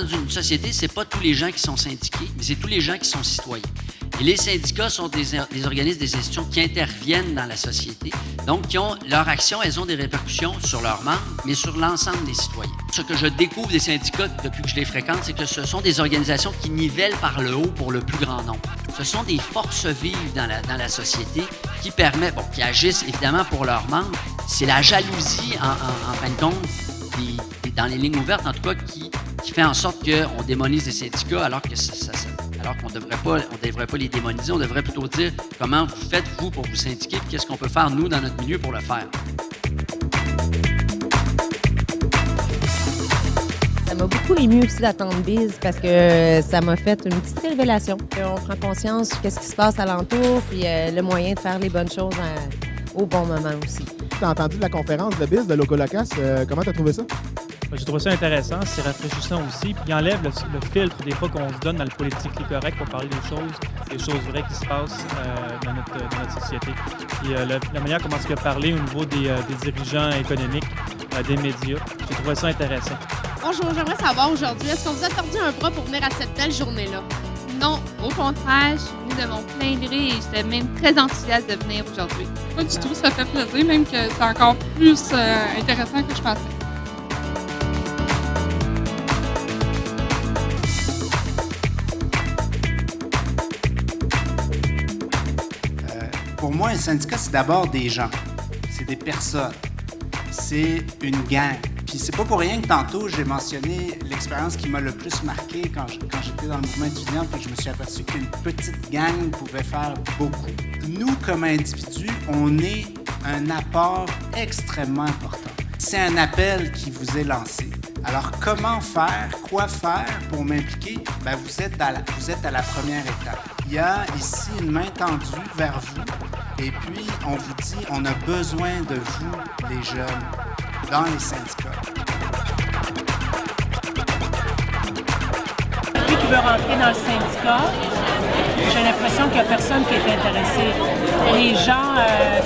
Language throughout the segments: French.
une société, c'est pas tous les gens qui sont syndiqués, mais c'est tous les gens qui sont citoyens. Et les syndicats sont des organismes, des institutions qui interviennent dans la société. Donc, leur action, elles ont des répercussions sur leurs membres, mais sur l'ensemble des citoyens. Ce que je découvre des syndicats depuis que je les fréquente, c'est que ce sont des organisations qui nivellent par le haut pour le plus grand nombre. Ce sont des forces vives dans la société qui permettent, qui agissent évidemment pour leurs membres. C'est la jalousie, en fin de compte, dans les lignes ouvertes, en tout cas, qui fait en sorte qu'on démonise les syndicats alors qu'on ne devrait pas les démoniser. On devrait plutôt dire comment vous faites, vous, pour vous syndiquer, puis qu'est-ce qu'on peut faire, nous, dans notre milieu, pour le faire. Ça m'a beaucoup ému aussi d'attendre Biz parce que ça m'a fait une petite révélation. On prend conscience de ce qui se passe alentour, puis le moyen de faire les bonnes choses au bon moment aussi. Tu as entendu la conférence de Biz de Locolocas. Comment tu as trouvé ça? J'ai trouvé ça intéressant, c'est rafraîchissant aussi, puis il enlève le filtre des fois qu'on se donne dans le politique correct pour parler des choses vraies qui se passent dans notre société. Puis la manière comment il a parlé au niveau des dirigeants économiques, des médias, j'ai trouvé ça intéressant. Bonjour, j'aimerais savoir aujourd'hui, est-ce qu'on vous a tordu un bras pour venir à cette belle journée-là? Non, au contraire, je suis venue de mon plein gré et j'étais même très enthousiaste de venir aujourd'hui. Pas du tout, ça fait plaisir, même que c'est encore plus intéressant que je pensais. Pour moi, un syndicat, c'est d'abord des gens. C'est des personnes. C'est une gang. Puis c'est pas pour rien que tantôt, j'ai mentionné l'expérience qui m'a le plus marqué quand j'étais dans le mouvement étudiant, puis que je me suis aperçu qu'une petite gang pouvait faire beaucoup. Nous, comme individus, on est un apport extrêmement important. C'est un appel qui vous est lancé. Alors, comment faire, quoi faire pour m'impliquer? Bien, vous êtes à la première étape. Il y a ici une main tendue vers vous, et puis on vous dit, on a besoin de vous, les jeunes, dans les syndicats. Celui qui veut rentrer dans le syndicat, j'ai l'impression qu'il n'y a personne qui est intéressé. Les gens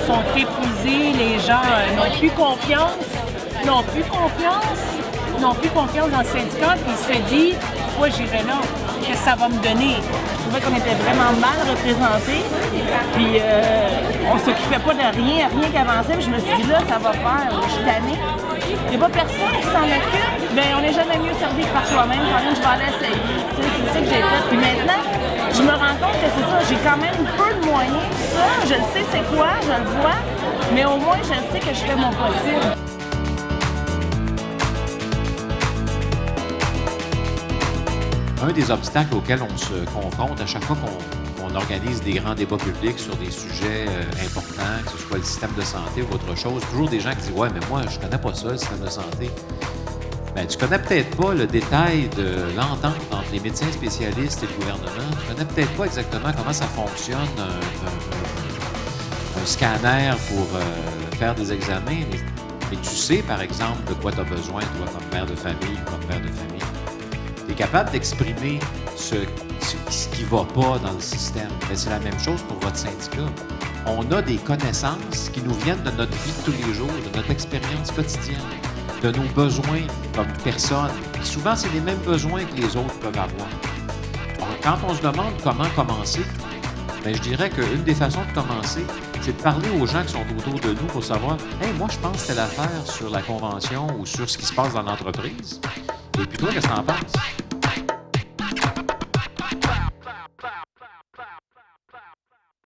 sont épuisés, les gens n'ont plus confiance dans le syndicat, puis il se dit, pourquoi j'irai là? Qu'est-ce que ça va me donner? Je trouvais qu'on était vraiment mal représentés, puis on s'occupait pas de rien qu'avancer, puis je me suis dit, là, ça va faire, je suis tannée. Il n'y a pas personne qui s'en occupe, bien, on n'est jamais mieux servi que par soi-même, quand même, je vais aller essayer. C'est ça que j'ai fait. Puis maintenant, je me rends compte que c'est ça, j'ai quand même peu de moyens, ça, je le sais c'est quoi, je le vois, mais au moins, je sais que je fais mon possible. Un des obstacles auxquels on se confronte à chaque fois qu'on organise des grands débats publics sur des sujets importants, que ce soit le système de santé ou autre chose, toujours des gens qui disent « Ouais, mais moi, je connais pas ça, le système de santé. » Bien, tu connais peut-être pas le détail de l'entente entre les médecins spécialistes et le gouvernement. Tu connais peut-être pas exactement comment ça fonctionne, un scanner pour faire des examens, mais tu sais, par exemple, de quoi tu as besoin, toi, comme mère de famille ou comme père de famille. Tu es capable d'exprimer ce qui ne va pas dans le système. Mais c'est la même chose pour votre syndicat. On a des connaissances qui nous viennent de notre vie de tous les jours, de notre expérience quotidienne, de nos besoins comme personne. Et souvent, c'est les mêmes besoins que les autres peuvent avoir. Alors, quand on se demande comment commencer, bien, je dirais qu'une des façons de commencer, c'est de parler aux gens qui sont autour de nous pour savoir « Hey, moi, je pense telle affaire sur la convention ou sur ce qui se passe dans l'entreprise. » Et puis toi, qu'est-ce que t'en penses?